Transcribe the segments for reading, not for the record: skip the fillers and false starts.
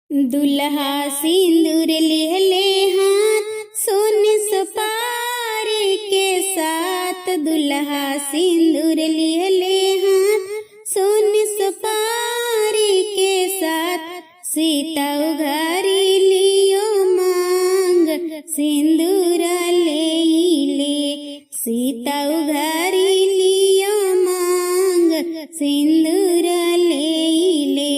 दुल्हा सिंदूर लेहले हाथ सोने सपारे के साथ। दुल्हा सिंदूर लेहले हाथ सोने सपारे के साथ। सीता उघारी लियो मांग सिंदूर ले ले। सीता उघारी लियो मांग सिंदूर ले ले।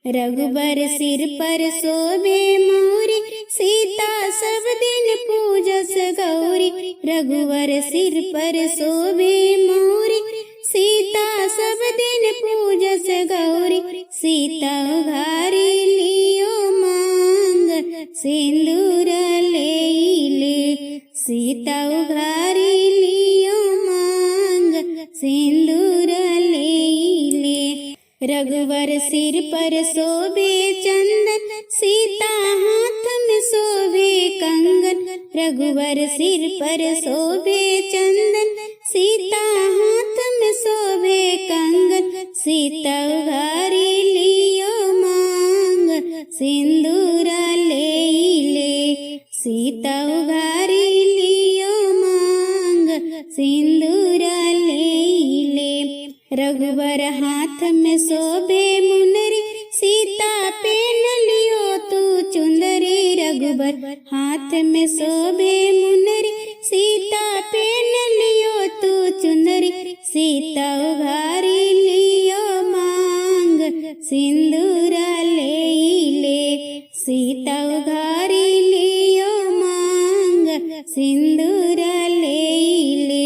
रघुबर सिर पर शोभे मोरी सीता सब दिन पूजस गौरी। रघुवर सिर पर शोभे मोरी सीता सब दिन पूजस गौरी। सीता उघारी लियो मांग सिंदूर ले ले। सीता उघारी लियो मांग सिंदूर ले ले। रघुवर सिर पर शोभे चंदन सीता हाथ में शोभे कंगन। रघुवर सिर पर शोभे चंदन सीता हाथ में शोभे कंगन। सीता उघारी लियो मांग सिंदूर ले ले। सीता उघारी लियो मांग सिंदूर ले ले। रघुवर हाथ में शोभे मुनरी सीता पहन लियो तू चुंदरी। रघुवर हाथ में शोभे मुनरी सीता पहन लियो तू चुंदरी। सीता उघारी लियो मांग सिंदूर ले ले। सीता उघारी लियो मांग सिंदूर ले ले।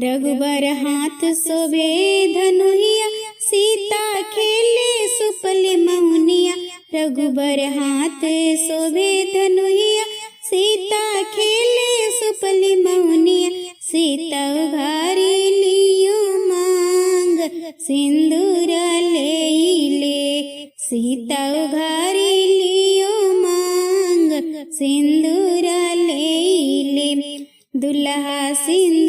रघुबर हाथ शोभे धनुहिया सीता खेले सुपली मौनिया। रघुबर हाथ शोभे धनुहिया सीता खेले सुपली मौनिया। सीता उघारी लियो मांग सिंदूर ले ले। सीता उघारी लियो मांग सिंदूर ले ले। दुल्हा सिंदूर